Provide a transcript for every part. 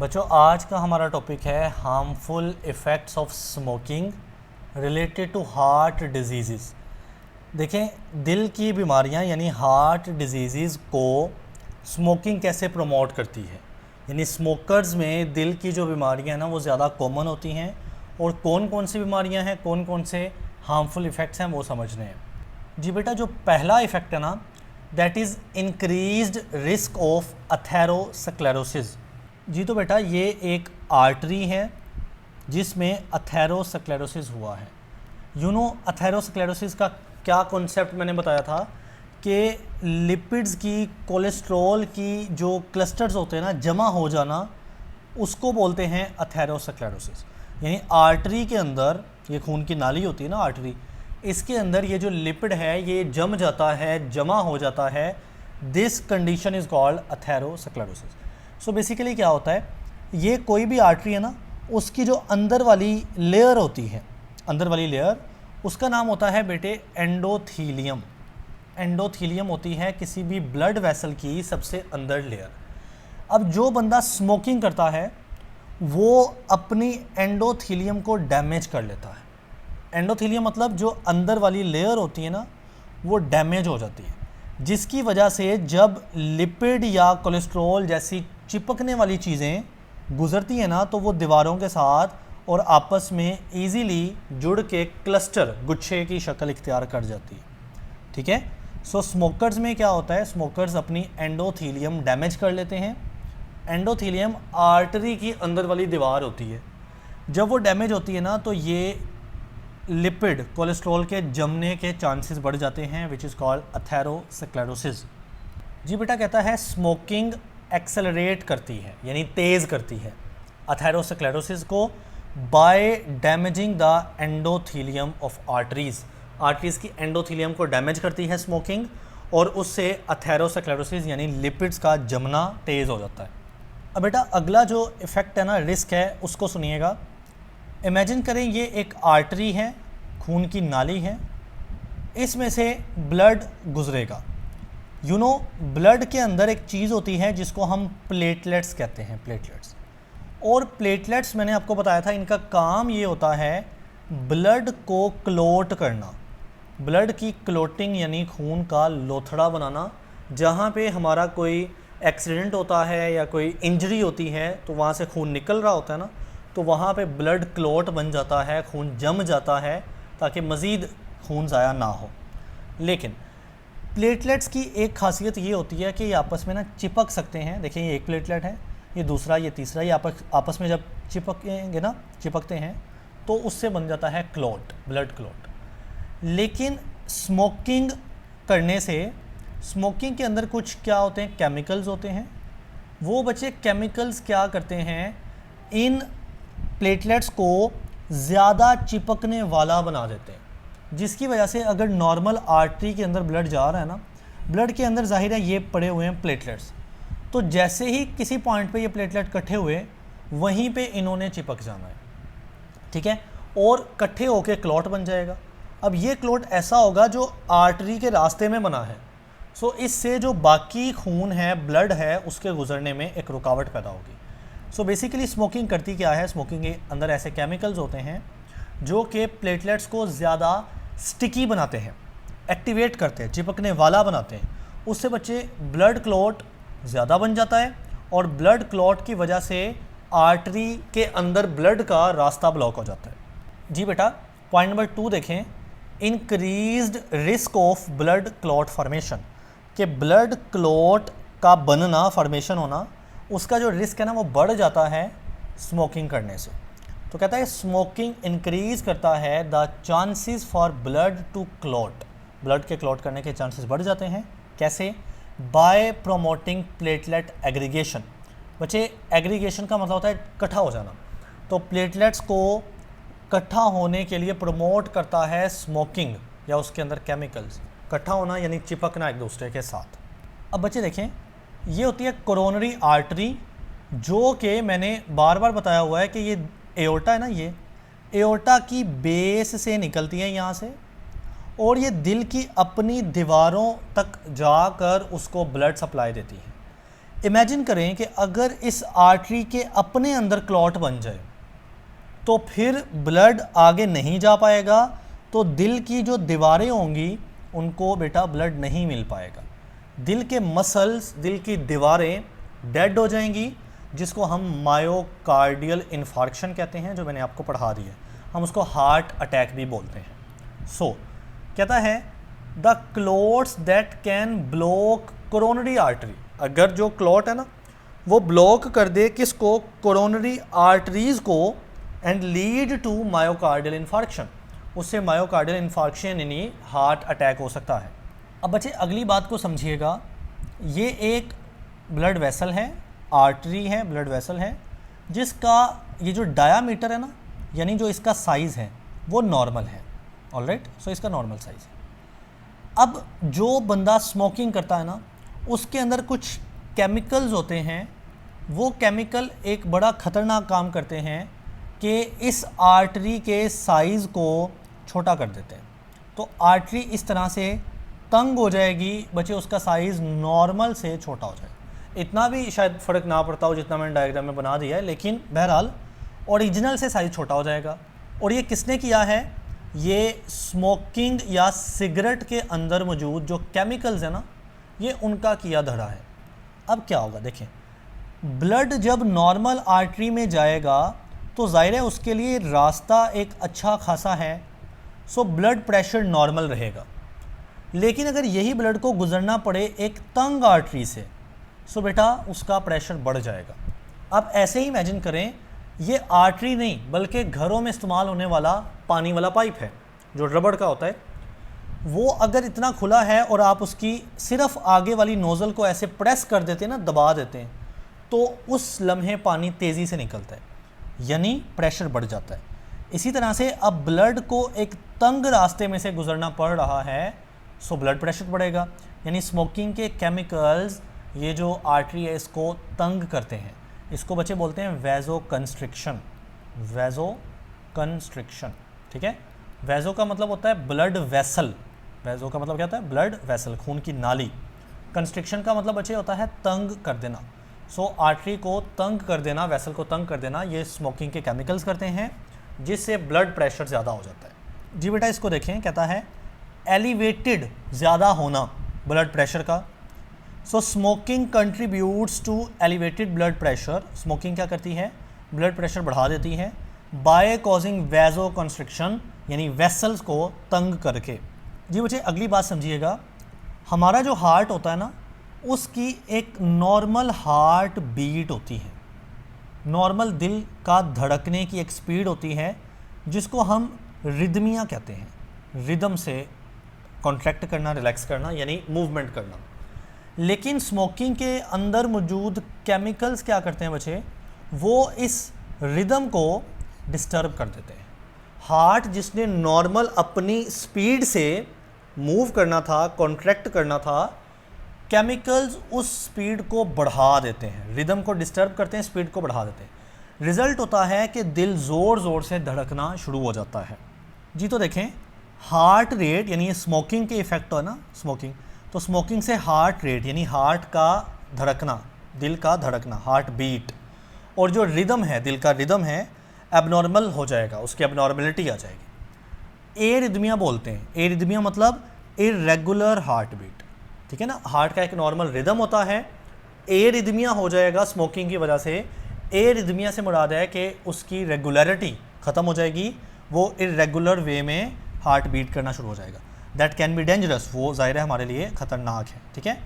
बच्चों आज का हमारा टॉपिक है harmful effects of smoking related to heart disease. देखें, दिल की बीमारियां यानी हार्ट डिजीज़ को स्मोकिंग कैसे प्रमोट करती है। यानी स्मोकर्स में दिल की जो बीमारियां हैं ना वो ज़्यादा कॉमन होती हैं, और कौन कौन सी बीमारियां हैं, कौन कौन से हार्मफुल इफ़ेक्ट्स हैं वो समझने हैं। जी बेटा, जो पहला इफ़ेक्ट है ना that is increased risk of atherosclerosis. जी तो बेटा, ये एक आर्टरी है जिसमें अथेरोस्क्लेरोसिस हुआ है। अथेरोस्क्लेरोसिस का क्या कॉन्सेप्ट मैंने बताया था कि लिपिड्स की, कोलेस्ट्रॉल की जो क्लस्टर्स होते हैं ना, जमा हो जाना, उसको बोलते हैं अथेरोस्क्लेरोसिस। यानी आर्टरी के अंदर, ये खून की नाली होती है ना आर्टरी, इसके अंदर ये जो लिपिड है ये जम जाता है, जमा हो जाता है। This condition is called atherosclerosis. So basically क्या होता है, ये कोई भी आर्टरी है ना, उसकी जो अंदर वाली लेयर होती है, अंदर वाली लेयर, उसका नाम होता है बेटे एंडोथीलियम। एंडोथीलियम होती है किसी भी ब्लड वेसल की सबसे अंदर लेयर। अब जो बंदा स्मोकिंग करता है वो अपनी एंडोथीलियम को डैमेज कर लेता है। एंडोथीलियम मतलब जो अंदर वाली लेयर होती है ना, वो डैमेज हो जाती है, जिसकी वजह से जब लिपिड या कोलेस्ट्रॉल जैसी चिपकने वाली चीज़ें गुजरती हैं ना, तो वो दीवारों के साथ और आपस में इजीली जुड़ के क्लस्टर, गुच्छे की शक्ल इख्तियार कर जाती है। ठीक है। सो स्मोकर्स में क्या होता है, स्मोकर्स अपनी एंडोथीलियम डैमेज कर लेते हैं। एंडोथीलियम आर्टरी की अंदर वाली दीवार होती है। जब वो डैमेज होती है ना, तो ये लिपिड, कोलेस्ट्रॉल के जमने के चांसेस बढ़ जाते हैं, विच इज़ कॉल्ड अथेरोस्क्लेरोसिस। जी बेटा, कहता है स्मोकिंग एक्सेलरेट करती है, यानी तेज़ करती है अथेरोस्क्लेरोसिस को by damaging the endothelium of arteries. Arteries की एंडोथीलियम को डैमेज करती है स्मोकिंग, और उससे अथेरोस्क्लेरोसिस यानी लिपिड्स का जमना तेज़ हो जाता है। अब बेटा अगला जो इफ़ेक्ट है ना, रिस्क है, उसको सुनिएगा। इमेजिन करें ये एक आर्टरी है, खून की नाली है, इसमें से ब्लड गुजरेगा। ब्लड के अंदर एक चीज़ होती है जिसको हम प्लेटलेट्स कहते हैं, प्लेटलेट्स। और प्लेटलेट्स मैंने आपको बताया था, इनका काम ये होता है ब्लड को क्लोट करना, ब्लड की क्लोटिंग यानी खून का लोथड़ा बनाना। जहाँ पे हमारा कोई एक्सीडेंट होता है या कोई इंजरी होती है, तो वहाँ से खून निकल रहा होता है ना, तो वहाँ पे ब्लड क्लोट बन जाता है, खून जम जाता है, ताकि मज़ीद खून ज़ाया ना हो। लेकिन प्लेटलेट्स की एक खासियत ये होती है कि ये आपस में ना चिपक सकते हैं। देखिए, ये एक प्लेटलेट है, ये दूसरा, ये तीसरा, ये आपस में जब चिपकेंगे ना, चिपकते हैं, तो उससे बन जाता है क्लॉट, ब्लड क्लॉट। लेकिन स्मोकिंग करने से, स्मोकिंग के अंदर कुछ क्या होते हैं, केमिकल्स होते हैं। वो बच्चे केमिकल्स क्या करते हैं, इन प्लेटलेट्स को ज़्यादा चिपकने वाला बना देते हैं, जिसकी वजह से अगर नॉर्मल आर्टरी के अंदर ब्लड जा रहा है ना, ब्लड के अंदर जाहिर है ये पड़े हुए हैं प्लेटलेट्स, तो जैसे ही किसी पॉइंट पे ये प्लेटलेट इकट्ठे हुए, वहीं पे इन्होंने चिपक जाना है। ठीक है, और इकट्ठे होकर क्लॉट बन जाएगा। अब ये क्लॉट ऐसा होगा जो आर्टरी के रास्ते में बना है, सो इससे जो बाकी खून है, ब्लड है, उसके गुजरने में एक रुकावट पैदा होगी। सो बेसिकली स्मोकिंग करती क्या है, स्मोकिंग के अंदर ऐसे केमिकल्स होते हैं जो कि प्लेटलेट्स को ज़्यादा स्टिकी बनाते हैं, एक्टिवेट करते हैं, चिपकने वाला बनाते हैं। उससे बच्चे ब्लड क्लॉट ज़्यादा बन जाता है, और ब्लड क्लॉट की वजह से आर्टरी के अंदर ब्लड का रास्ता ब्लॉक हो जाता है। जी बेटा, पॉइंट नंबर 2 देखें, increased risk of blood clot formation, कि ब्लड क्लॉट का बनना, फॉर्मेशन होना, उसका जो रिस्क है ना वो बढ़ जाता है स्मोकिंग करने से। तो कहता है स्मोकिंग इंक्रीज़ करता है the chances for blood to clot, blood के क्लॉट करने के चांसेस बढ़ जाते हैं। कैसे? By promoting platelet aggregation. बच्चे, एग्रीगेशन का मतलब होता है इकट्ठा हो जाना, तो प्लेटलेट्स को इकट्ठा होने के लिए प्रमोट करता है स्मोकिंग, या उसके अंदर केमिकल्स इकट्ठा होना यानी चिपकना एक दूसरे के साथ। अब बच्चे देखें, ये होती है कोरोनरी आर्टरी, जो कि मैंने बार बार बताया हुआ है कि ये एओर्टा है ना, ये एओर्टा की बेस से निकलती है यहाँ से, और ये दिल की अपनी दीवारों तक जाकर उसको ब्लड सप्लाई देती है। इमेजिन करें कि अगर इस आर्टरी के अपने अंदर क्लॉट बन जाए तो फिर ब्लड आगे नहीं जा पाएगा, तो दिल की जो दीवारें होंगी उनको बेटा ब्लड नहीं मिल पाएगा। दिल के मसल्स, दिल की दीवारें डेड हो जाएंगी, जिसको हम मायोकार्डियल इन्फार्क्शन कहते हैं, जो मैंने आपको पढ़ा दिया। हम उसको हार्ट अटैक भी बोलते हैं। सो कहता है the clots that can block coronary artery, अगर जो क्लॉट है ना वो ब्लॉक कर दे किसको, कोरोनरी आर्टरीज़ को, and lead to myocardial infarction, उससे मायोकार्डियल इन्फार्क्शन यानी हार्ट अटैक हो सकता है। अब बच्चे अगली बात को समझिएगा, ये एक ब्लड वेसल है, आर्टरी है, ब्लड वेसल है, जिसका ये जो डायामीटर है ना, यानी जो इसका साइज़ है वो नॉर्मल है। ऑलराइट, सो इसका नॉर्मल साइज़ है। अब जो बंदा स्मोकिंग करता है ना, उसके अंदर कुछ केमिकल्स होते हैं, वो केमिकल एक बड़ा ख़तरनाक काम करते हैं कि इस आर्टरी के साइज़ को छोटा कर देते हैं। तो आर्टरी इस तरह से तंग हो जाएगी बच्चे, उसका साइज़ नॉर्मल से छोटा हो जाएगा। इतना भी शायद फ़र्क ना पड़ता हो जितना मैंने डायग्राम में बना दिया है, लेकिन बहरहाल ओरिजिनल से साइज़ छोटा हो जाएगा। और ये किसने किया है, ये स्मोकिंग या सिगरेट के अंदर मौजूद जो केमिकल्स है ना, ये उनका किया धड़ा है। अब क्या होगा देखें, ब्लड जब नॉर्मल आर्टरी में जाएगा तो ज़ाहिर है उसके लिए रास्ता एक अच्छा खासा है, सो ब्लड प्रेशर नॉर्मल रहेगा। लेकिन अगर यही ब्लड को गुजरना पड़े एक तंग आर्टरी से, सो बेटा उसका प्रेशर बढ़ जाएगा। अब ऐसे ही इमेजिन करें, ये आर्टरी नहीं बल्कि घरों में इस्तेमाल होने वाला पानी वाला पाइप है जो रबड़ का होता है, वो अगर इतना खुला है और आप उसकी सिर्फ आगे वाली नोज़ल को ऐसे प्रेस कर देते हैं ना, दबा देते हैं, तो उस लम्हे पानी तेज़ी से निकलता है, यानी प्रेशर बढ़ जाता है। इसी तरह से अब ब्लड को एक तंग रास्ते में से गुजरना पड़ रहा है, सो ब्लड प्रेशर बढ़ेगा, यानी स्मोकिंग के केमिकल्स ये जो आर्टरी है इसको तंग करते हैं। इसको बच्चे बोलते हैं वैज़ो कंस्ट्रिक्शन, वैज़ो कंस्ट्रिक्शन, ठीक है। वैज़ो का मतलब होता है ब्लड वेसल, वैज़ो का मतलब क्या होता है, ब्लड वेसल, खून की नाली। कंस्ट्रिक्शन का मतलब बच्चे होता है तंग कर देना। सो आर्टरी को तंग कर देना, वेसल को तंग कर देना, ये स्मोकिंग के केमिकल्स करते हैं, जिससे ब्लड प्रेशर ज़्यादा हो जाता है। जी बेटा इसको देखें, कहता है एलिवेटेड ज़्यादा होना ब्लड प्रेशर का। So smoking contributes to elevated blood pressure, smoking क्या करती है, ब्लड प्रेशर बढ़ा देती है, बाय कॉजिंग वैज़ो कंस्ट्रिक्शन, यानी वेसल्स को तंग करके। जी बच्चे अगली बात समझिएगा, हमारा जो हार्ट होता है ना, उसकी एक नॉर्मल हार्ट बीट होती है, नॉर्मल दिल का धड़कने की एक स्पीड होती है, जिसको हम रिदमिया कहते हैं, रिदम से कॉन्ट्रैक्ट करना, रिलैक्स करना, यानी मूवमेंट करना। लेकिन स्मोकिंग के अंदर मौजूद केमिकल्स क्या करते हैं बच्चे, वो इस रिदम को डिस्टर्ब कर देते हैं। हार्ट जिसने नॉर्मल अपनी स्पीड से मूव करना था, कॉन्ट्रैक्ट करना था, केमिकल्स उस स्पीड को बढ़ा देते हैं, रिदम को डिस्टर्ब करते हैं, स्पीड को बढ़ा देते हैं। रिज़ल्ट होता है कि दिल ज़ोर ज़ोर से धड़कना शुरू हो जाता है। जी तो देखें, हार्ट रेट यानी ये स्मोकिंग के इफ़ेक्ट है ना, स्मोकिंग, तो स्मोकिंग से हार्ट रेट यानी हार्ट का धड़कना, दिल का धड़कना, हार्ट बीट, और जो रिदम है, दिल का रिदम है, एबनॉर्मल हो जाएगा, उसकी एबनॉर्मलिटी आ जाएगी। एरिदमिया बोलते हैं, एरिदमिया मतलब इरेगुलर हार्ट बीट, ठीक है ना। हार्ट का एक नॉर्मल रिदम होता है, एरिदमिया हो जाएगा स्मोकिंग की वजह से। एरिदमिया से मुराद है कि उसकी रेगुलरिटी ख़त्म हो जाएगी, वो इरेगुलर वे में हार्ट बीट करना शुरू हो जाएगा। दैट कैन बी डेंजरस, वो ज़ाहिर है हमारे लिए ख़तरनाक है, ठीक है।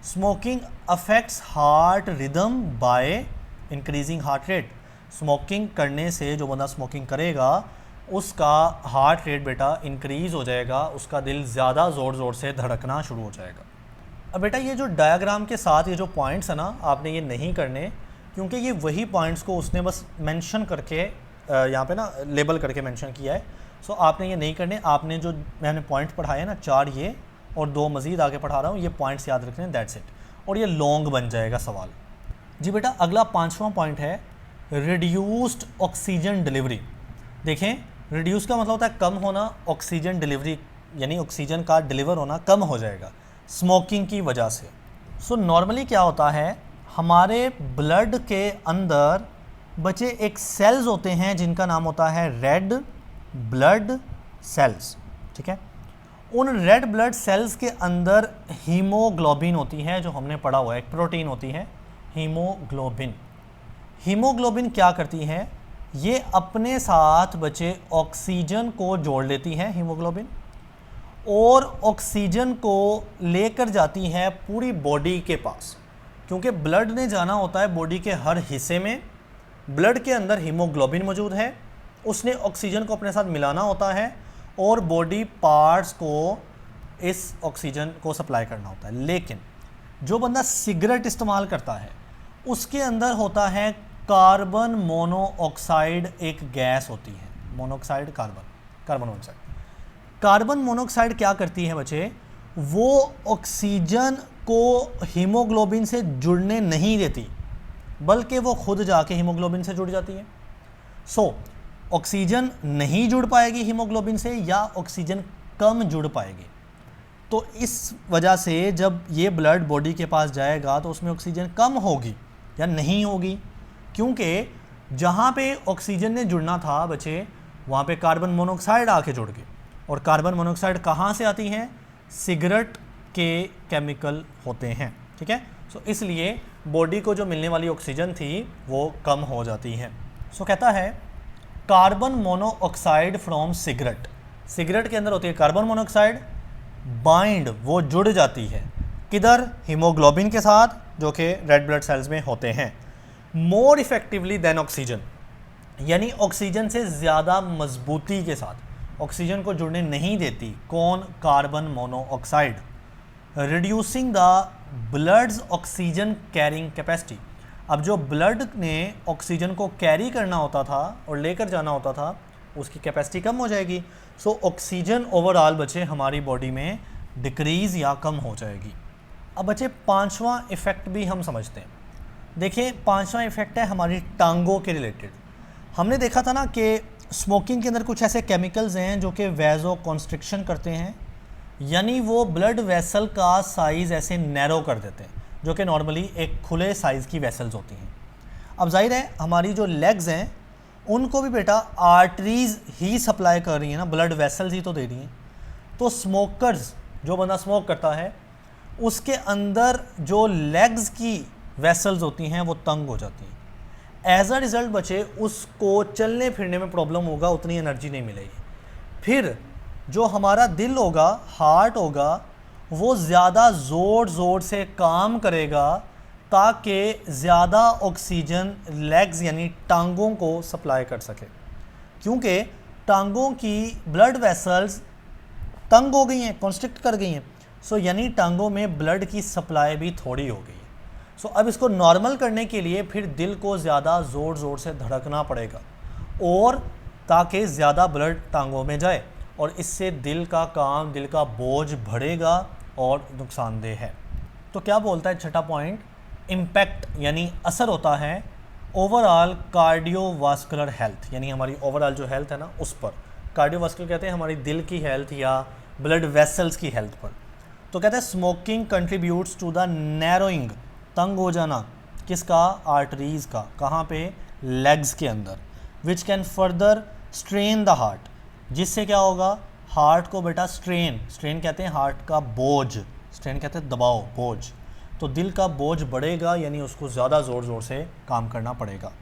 Smoking affects heart rhythm by increasing heart rate, smoking करने से जो बंदा स्मोकिंग करेगा उसका हार्ट रेट बेटा इंक्रीज़ हो जाएगा, उसका दिल ज़्यादा ज़ोर ज़ोर से धड़कना शुरू हो जाएगा। अब बेटा ये जो डायग्राम के साथ ये जो पॉइंट्स है ना, आपने ये नहीं करने, क्योंकि ये वही पॉइंट्स को उसने बस मेंशन करके यहाँ पे ना लेबल करके मेंशन किया है। सो आपने ये नहीं करने, आपने जो मैंने पॉइंट पढ़ाए हैं ना, 4 ये और 2 मज़ीद आगे पढ़ा रहा हूँ, ये पॉइंट्स याद रखने, दैट्स इट। और ये लॉन्ग बन जाएगा सवाल। जी बेटा अगला 5वां पॉइंट है रिड्यूस्ड ऑक्सीजन डिलीवरी। देखें, रिड्यूस का मतलब होता है कम होना, ऑक्सीजन डिलीवरी यानी ऑक्सीजन का डिलीवर होना कम हो जाएगा स्मोकिंग की वजह से। सो नॉर्मली क्या होता है, हमारे ब्लड के अंदर बच्चे एक सेल्स होते हैं जिनका नाम होता है रेड ब्लड सेल्स, ठीक है। उन रेड ब्लड सेल्स के अंदर हीमोग्लोबिन होती है, जो हमने पढ़ा हुआ है, एक प्रोटीन होती है हीमोग्लोबिन। हीमोग्लोबिन क्या करती है, ये अपने साथ बच्चे ऑक्सीजन को जोड़ लेती है हीमोग्लोबिन, और ऑक्सीजन को लेकर जाती है पूरी बॉडी के पास, क्योंकि ब्लड ने जाना होता है बॉडी के हर हिस्से में। ब्लड के अंदर हीमोग्लोबिन मौजूद है, उसने ऑक्सीजन को अपने साथ मिलाना होता है और बॉडी पार्ट्स को इस ऑक्सीजन को सप्लाई करना होता है। लेकिन जो बंदा सिगरेट इस्तेमाल करता है उसके अंदर होता है कार्बन मोनोऑक्साइड, एक गैस होती है monoxide, carbon monoxide. Carbon monoxide क्या करती है बच्चे, वो ऑक्सीजन को हीमोग्लोबिन से जुड़ने नहीं देती, बल्कि वो खुद जाके हीमोग्लोबिन से जुड़ जाती है। ऑक्सीजन नहीं जुड़ पाएगी हीमोग्लोबिन से, या ऑक्सीजन कम जुड़ पाएगी। तो इस वजह से जब ये ब्लड बॉडी के पास जाएगा तो उसमें ऑक्सीजन कम होगी या नहीं होगी, क्योंकि जहाँ पे ऑक्सीजन ने जुड़ना था बच्चे, वहाँ पे कार्बन मोनोऑक्साइड आके जुड़ गए। और कार्बन मोनोऑक्साइड कहाँ से आती हैं, सिगरेट के केमिकल होते हैं, ठीक है। इसलिए बॉडी को जो मिलने वाली ऑक्सीजन थी वो कम हो जाती है। कहता है carbon monoxide from cigarette, cigarette के अंदर होती है कार्बन मोनोऑक्साइड, बाइंड वो जुड़ जाती है किधर, हीमोग्लोबिन के साथ, जो कि रेड ब्लड सेल्स में होते हैं, मोर इफेक्टिवली देन ऑक्सीजन, यानी ऑक्सीजन से ज़्यादा मजबूती के साथ, ऑक्सीजन को जुड़ने नहीं देती। कौन, carbon monoxide, reducing the bloods oxygen carrying capacity. अब जो ब्लड ने ऑक्सीजन को कैरी करना होता था और लेकर जाना होता था, उसकी कैपेसिटी कम हो जाएगी। ऑक्सीजन ओवरऑल बच्चे हमारी बॉडी में डिक्रीज़ या कम हो जाएगी। अब बच्चे पांचवा इफ़ेक्ट भी हम समझते हैं। देखिए पांचवा इफ़ेक्ट है हमारी टांगों के रिलेटेड। हमने देखा था ना कि स्मोकिंग के अंदर कुछ ऐसे केमिकल्स हैं जो कि वैज़ो कॉन्स्ट्रिक्शन करते हैं, यानी वो ब्लड वेसल का साइज़ ऐसे नैरो कर देते हैं, जो कि नॉर्मली एक खुले साइज़ की वेसल्स होती हैं। अब जाहिर है हमारी जो लेग्स हैं उनको भी बेटा आर्टरीज़ ही सप्लाई कर रही हैं ना, ब्लड वेसल्स ही तो दे रही हैं। तो स्मोकर्स, जो बंदा स्मोक करता है उसके अंदर जो लेग्स की वेसल्स होती हैं वो तंग हो जाती हैं। एज अ रिज़ल्ट बच्चे उसको चलने फिरने में प्रॉब्लम होगा, उतनी एनर्जी नहीं मिलेगी। फिर जो हमारा दिल होगा, हार्ट होगा, वो ज़्यादा ज़ोर से काम करेगा ताकि ज़्यादा ऑक्सीजन लेग्स यानी टांगों को सप्लाई कर सके, क्योंकि टांगों की ब्लड वेसल्स तंग हो गई हैं, कॉन्स्ट्रिक्ट कर गई हैं। यानी टांगों में ब्लड की सप्लाई भी थोड़ी हो गई है। अब इसको नॉर्मल करने के लिए फिर दिल को ज़्यादा ज़ोर से धड़कना पड़ेगा, और ताकि ज़्यादा ब्लड टांगों में जाए, और इससे दिल का काम, दिल का बोझ बढ़ेगा और नुकसानदेह है। तो क्या बोलता है छठा पॉइंट, इम्पैक्ट यानी असर होता है ओवरऑल कार्डियोवास्कुलर हेल्थ, यानी हमारी ओवरऑल जो हेल्थ है ना उस पर। कार्डियोवास्कुलर कहते हैं हमारी दिल की हेल्थ या ब्लड वेसल्स की हेल्थ पर। तो कहते हैं smoking contributes to the narrowing, तंग हो जाना किसका, आर्टरीज़ का, कहाँ पे, लेग्स के अंदर, which can further strain the heart, जिससे क्या होगा, हार्ट को बेटा स्ट्रेन कहते हैं हार्ट का बोझ, स्ट्रेन कहते हैं दबाव, बोझ। तो दिल का बोझ बढ़ेगा, यानी उसको ज़्यादा ज़ोर से काम करना पड़ेगा।